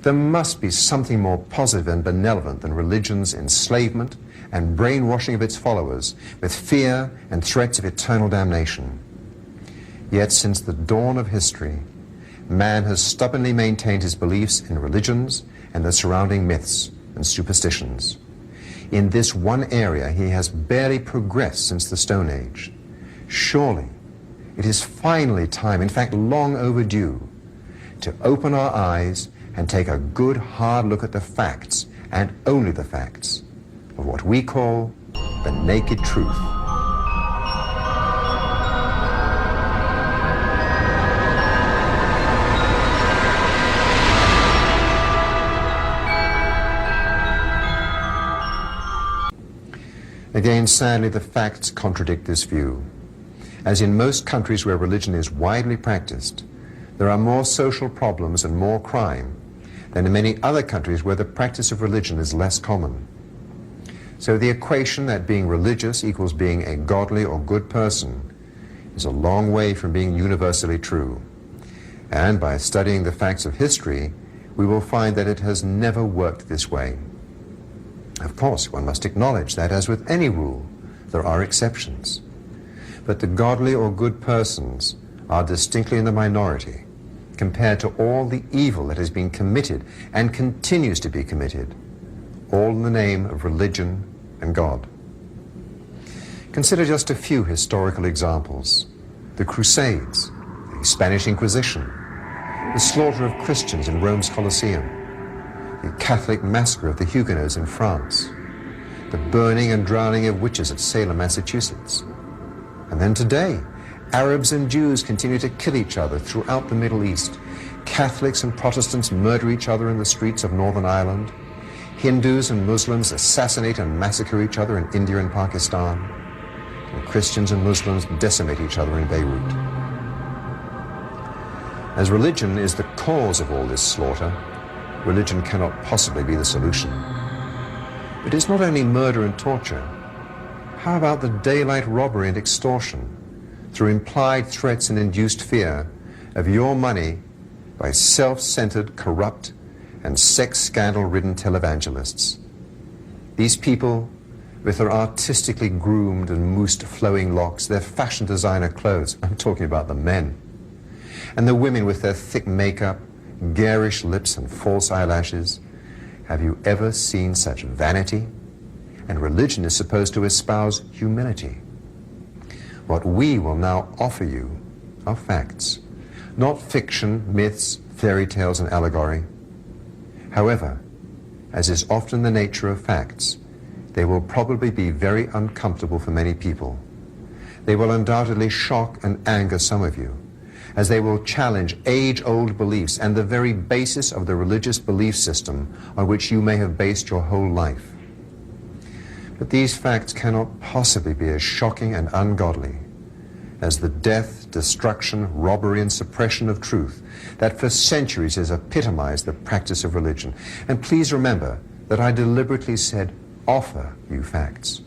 There must be something more positive and benevolent than religion's enslavement and brainwashing of its followers with fear and threats of eternal damnation. Yet since the dawn of history, man has stubbornly maintained his beliefs in religions and the surrounding myths and superstitions. In this one area he has barely progressed since the Stone Age. Surely it is finally time, in fact long overdue, to open our eyes and take a good hard look at the facts, and only the facts, of what we call the naked truth. Again, sadly, the facts contradict this view. As in most countries where religion is widely practiced, there are more social problems and more crime than in many other countries where the practice of religion is less common. So the equation that being religious equals being a godly or good person is a long way from being universally true. And by studying the facts of history, we will find that it has never worked this way. Of course, one must acknowledge that, as with any rule, there are exceptions. But the godly or good persons are distinctly in the minority compared to all the evil that has been committed and continues to be committed, all in the name of religion and God. Consider just a few historical examples. The Crusades, the Spanish Inquisition, the slaughter of Christians in Rome's Colosseum, the Catholic massacre of the Huguenots in France, the burning and drowning of witches at Salem, Massachusetts. And then today, Arabs and Jews continue to kill each other throughout the Middle East. Catholics and Protestants murder each other in the streets of Northern Ireland. Hindus and Muslims assassinate and massacre each other in India and Pakistan. And Christians and Muslims decimate each other in Beirut. As religion is the cause of all this slaughter, religion cannot possibly be the solution. It is not only murder and torture. How about the daylight robbery and extortion through implied threats and induced fear of your money by self-centered, corrupt, and sex scandal-ridden televangelists? These people, with their artistically groomed and moosed flowing locks, their fashion designer clothes, I'm talking about the men, and the women with their thick makeup, garish lips, and false eyelashes. Have you ever seen such vanity? And religion is supposed to espouse humility. What we will now offer you are facts, not fiction, myths, fairy tales, and allegory. However, as is often the nature of facts, they will probably be very uncomfortable for many people. They will undoubtedly shock and anger some of you, as they will challenge age-old beliefs and the very basis of the religious belief system on which you may have based your whole life. But these facts cannot possibly be as shocking and ungodly as the death, destruction, robbery, and suppression of truth that for centuries has epitomized the practice of religion. And please remember that I deliberately said, offer you facts,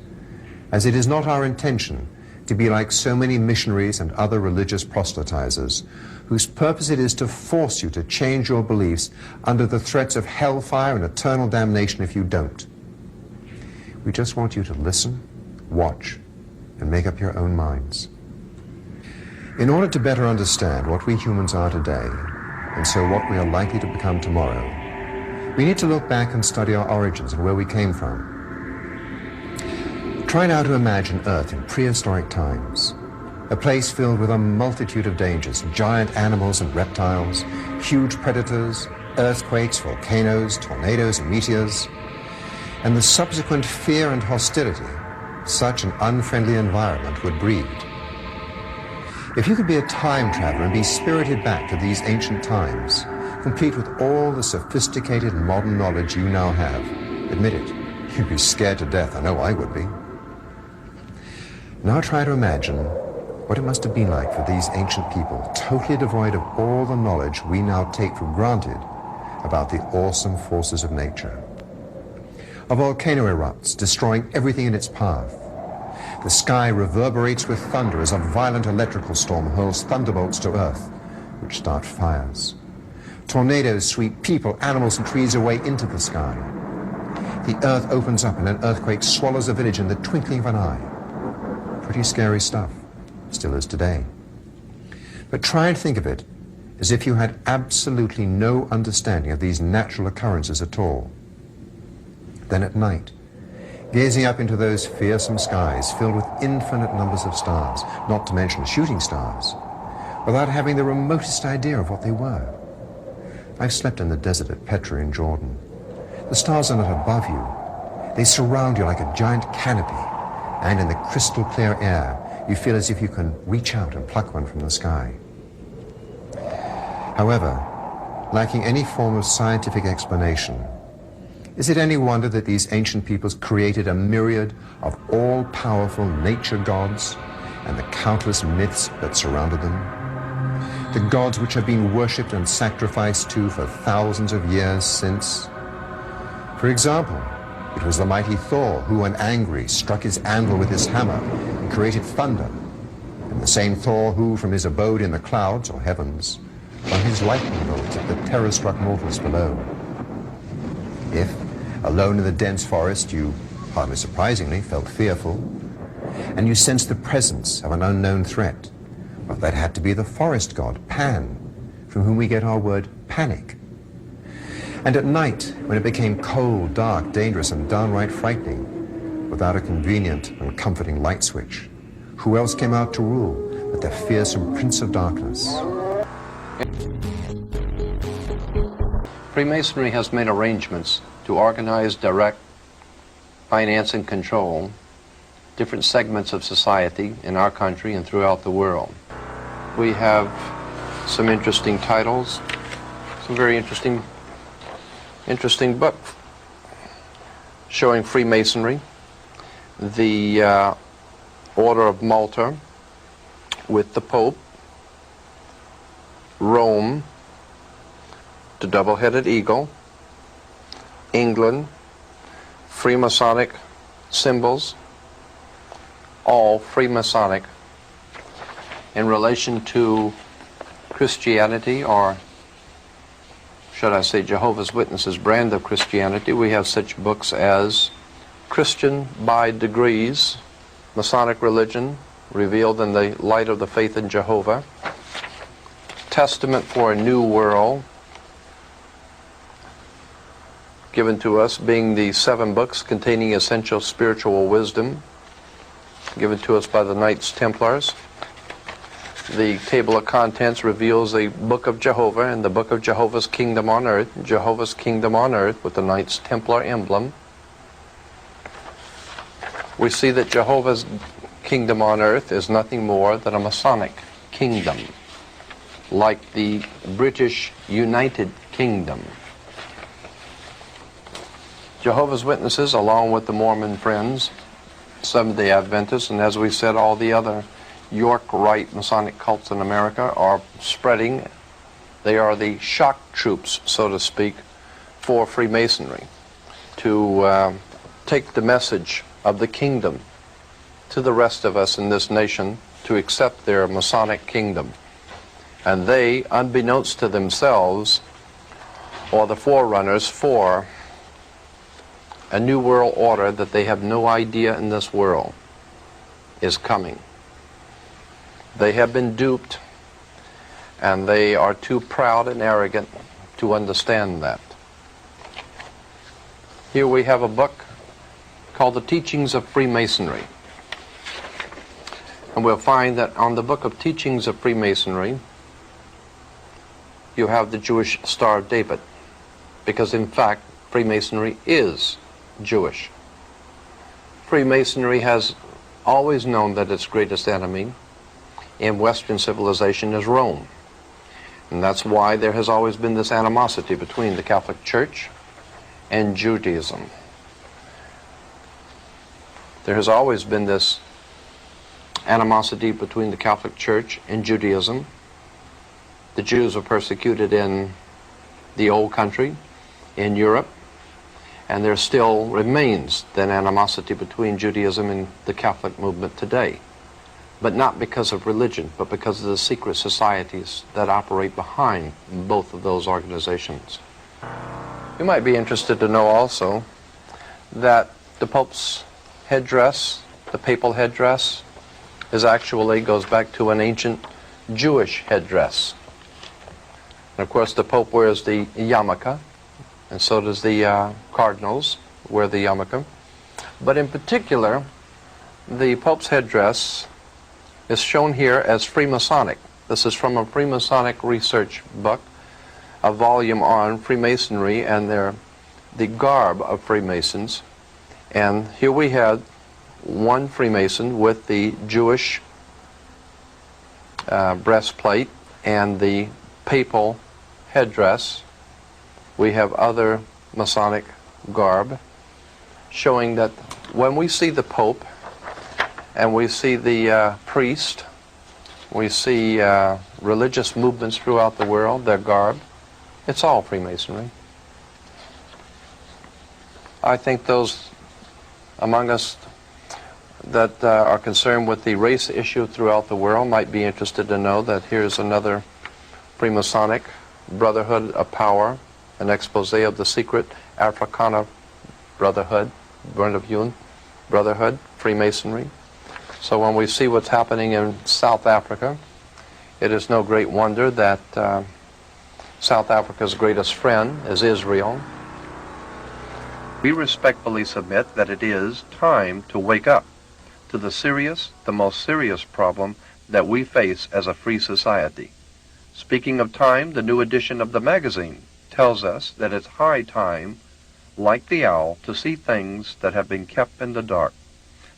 as it is not our intention to be like so many missionaries and other religious proselytizers whose purpose it is to force you to change your beliefs under the threats of hellfire and eternal damnation if you don't. We just want you to listen, watch, and make up your own minds. In order to better understand what we humans are today, and so what we are likely to become tomorrow, we need to look back and study our origins and where we came from. Try now to imagine Earth in prehistoric times, a place filled with a multitude of dangers, giant animals and reptiles, huge predators, earthquakes, volcanoes, tornadoes, and meteors, and the subsequent fear and hostility such an unfriendly environment would breed. If you could be a time traveler and be spirited back to these ancient times, complete with all the sophisticated modern knowledge you now have, admit it, you'd be scared to death. I know I would be. Now try to imagine what it must have been like for these ancient people, totally devoid of all the knowledge we now take for granted about the awesome forces of nature. A volcano erupts, destroying everything in its path. The sky reverberates with thunder as a violent electrical storm hurls thunderbolts to earth, which start fires. Tornadoes sweep people, animals, and trees away into the sky. The earth opens up and an earthquake swallows a village in the twinkling of an eye. Pretty scary stuff, still is today. But try and think of it as if you had absolutely no understanding of these natural occurrences at all. Then at night, gazing up into those fearsome skies filled with infinite numbers of stars, not to mention shooting stars, without having the remotest idea of what they were. I've slept in the desert at Petra in Jordan. The stars are not above you. They surround you like a giant canopy, and in the crystal clear air, you feel as if you can reach out and pluck one from the sky. However, lacking any form of scientific explanation, is it any wonder that these ancient peoples created a myriad of all-powerful nature gods and the countless myths that surrounded them? The gods which have been worshipped and sacrificed to for thousands of years since. For example, it was the mighty Thor who, when angry, struck his anvil with his hammer and created thunder, and the same Thor who, from his abode in the clouds or heavens, flung his lightning bolts at the terror-struck mortals below. If, alone in the dense forest, you, hardly surprisingly, felt fearful, and you sensed the presence of an unknown threat, well, that had to be the forest god, Pan, from whom we get our word panic. And at night, when it became cold, dark, dangerous, and downright frightening, without a convenient and comforting light switch, who else came out to rule but the fearsome Prince of Darkness? Freemasonry has made arrangements to organize, direct, finance, and control different segments of society in our country and throughout the world. We have some interesting titles, some very interesting book showing Freemasonry, the Order of Malta with the Pope, Rome, the double-headed eagle, England, Freemasonic symbols, all Freemasonic in relation to Christianity, or should I say Jehovah's Witnesses' brand of Christianity. We have such books as Christian by Degrees, Masonic Religion Revealed in the Light of the Faith in Jehovah, Testament for a New World, given to us being the 7 books containing essential spiritual wisdom, given to us by the Knights Templars. The table of contents reveals the Book of Jehovah and the Book of Jehovah's Kingdom on Earth, Jehovah's Kingdom on Earth with the Knights Templar emblem. We see that Jehovah's Kingdom on Earth is nothing more than a Masonic kingdom, like the British United Kingdom. Jehovah's Witnesses, along with the Mormon Friends, Seventh-day Adventists, and as we said, all the other York Rite Masonic cults in America are spreading. They are the shock troops, so to speak, for Freemasonry to take the message of the kingdom to the rest of us in this nation to accept their Masonic kingdom. And they, unbeknownst to themselves, are the forerunners for a new world order that they have no idea in this world is coming. They have been duped, and they are too proud and arrogant to understand that. Here we have a book called The Teachings of Freemasonry. And we'll find that on the book of Teachings of Freemasonry, you have the Jewish Star of David, because in fact, Freemasonry is Jewish. Freemasonry has always known that its greatest enemy in Western civilization is Rome. And that's why there has always been this animosity between the Catholic Church and Judaism. There has always been this animosity between the Catholic Church and Judaism. The Jews were persecuted in the Old Country, in Europe, And there still remains then animosity between Judaism and the Catholic movement today. But not because of religion, but because of the secret societies that operate behind both of those organizations. You might be interested to know also that the Pope's headdress, the papal headdress, goes back to an ancient Jewish headdress. And of course the Pope wears the yarmulke, and so does the cardinals wear the yarmulke. But in particular, the Pope's headdress is shown here as Freemasonic. This is from a Freemasonic research book, a volume on Freemasonry and the garb of Freemasons. And here we have one Freemason with the Jewish breastplate and the papal headdress. We have other Masonic garb, showing that when we see the Pope and we see the priest, we see religious movements throughout the world, their garb, it's all Freemasonry. I think those among us that are concerned with the race issue throughout the world might be interested to know that here's another Freemasonic Brotherhood of Power, an expose of the secret Africana Brotherhood, Brotherhood, Freemasonry. So when we see what's happening in South Africa, it is no great wonder that South Africa's greatest friend is Israel. We respectfully submit that it is time to wake up to the most serious problem that we face as a free society. Speaking of time, the new edition of the magazine tells us that it's high time, like the owl, to see things that have been kept in the dark.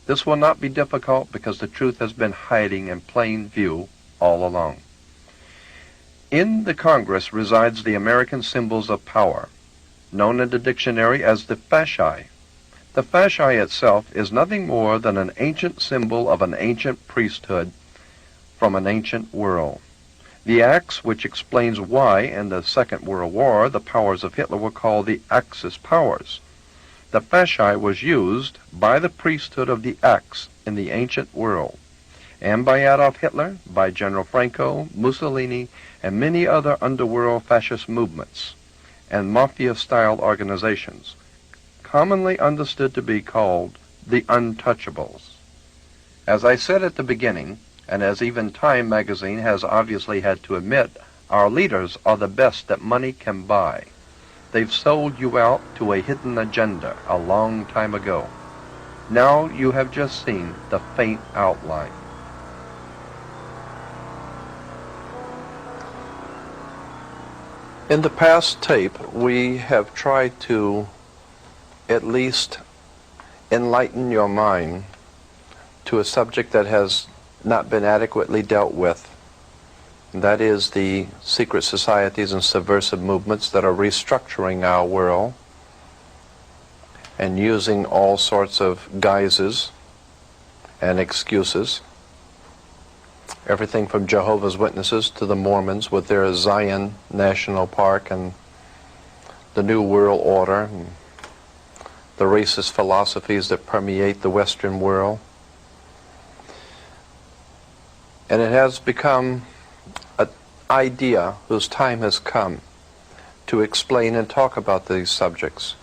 This will not be difficult because the truth has been hiding in plain view all along. In the Congress resides the American symbols of power, known in the dictionary as the fasci. The fasci itself is nothing more than an ancient symbol of an ancient priesthood from an ancient world. The axe, which explains why in the Second World War the powers of Hitler were called the Axis powers. The fasci was used by the priesthood of the axe in the ancient world, and by Adolf Hitler, by General Franco, Mussolini, and many other underworld fascist movements and mafia-style organizations, commonly understood to be called the untouchables. As I said at the beginning, and as even Time magazine has obviously had to admit, our leaders are the best that money can buy. They've sold you out to a hidden agenda a long time ago. Now you have just seen the faint outline. In the past tape, we have tried to at least enlighten your mind to a subject that has not been adequately dealt with. That is the secret societies and subversive movements that are restructuring our world and using all sorts of guises and excuses. Everything from Jehovah's Witnesses to the Mormons with their Zion National Park and the New World Order and the racist philosophies that permeate the Western world. And it has become an idea whose time has come to explain and talk about these subjects.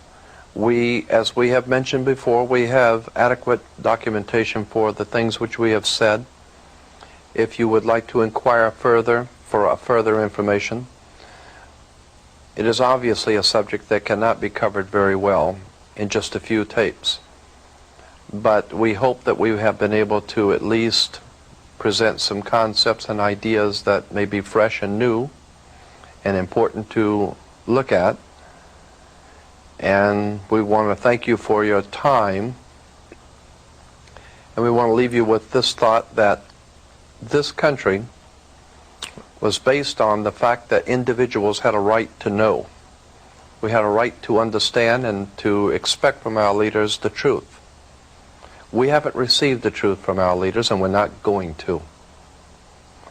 As we have mentioned before, we have adequate documentation for the things which we have said. If you would like to inquire further for further information, it is obviously a subject that cannot be covered very well in just a few tapes. But we hope that we have been able to at least present some concepts and ideas that may be fresh and new and important to look at. And we want to thank you for your time. And we want to leave you with this thought that this country was based on the fact that individuals had a right to know. We had a right to understand and to expect from our leaders the truth. We haven't received the truth from our leaders, and we're not going to.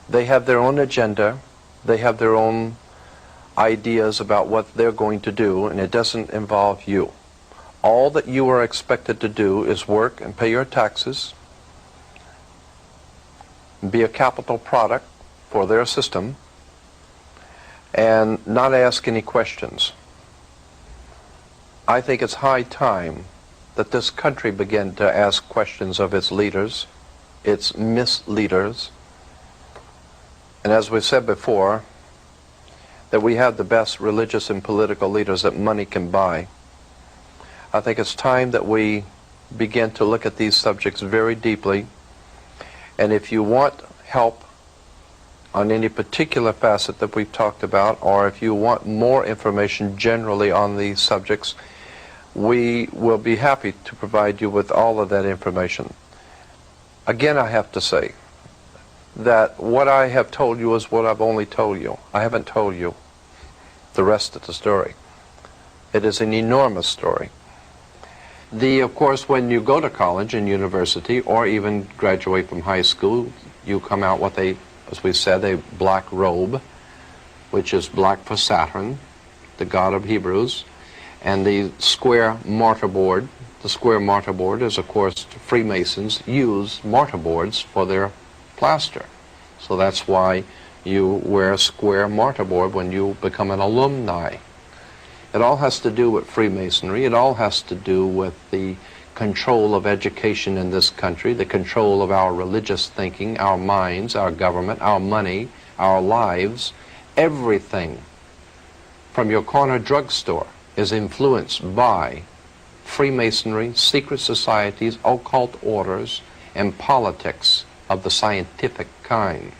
They have their own agenda. They have their own ideas about what they're going to do, and it doesn't involve you. All that you are expected to do is work and pay your taxes, be a capital product for their system, and not ask any questions. I think it's high time that this country begin to ask questions of its leaders, its misleaders, and as we've said before, that we have the best religious and political leaders that money can buy. I think it's time that we begin to look at these subjects very deeply, and if you want help on any particular facet that we've talked about, or if you want more information generally on these subjects, we will be happy to provide you with all of that information. Again, I have to say that what I have told you is what I've only told you. I haven't told you the rest of the story. It is an enormous story. Of course, when you go to college and university, or even graduate from high school, you come out with as we said, a black robe, which is black for Saturn, the god of Hebrews, and the square mortarboard. The square mortarboard is, of course, Freemasons use mortarboards for their plaster. So that's why you wear a square mortarboard when you become an alumni. It all has to do with Freemasonry. It all has to do with the control of education in this country, the control of our religious thinking, our minds, our government, our money, our lives. Everything from your corner drugstore is influenced by Freemasonry, secret societies, occult orders, and politics of the scientific kind.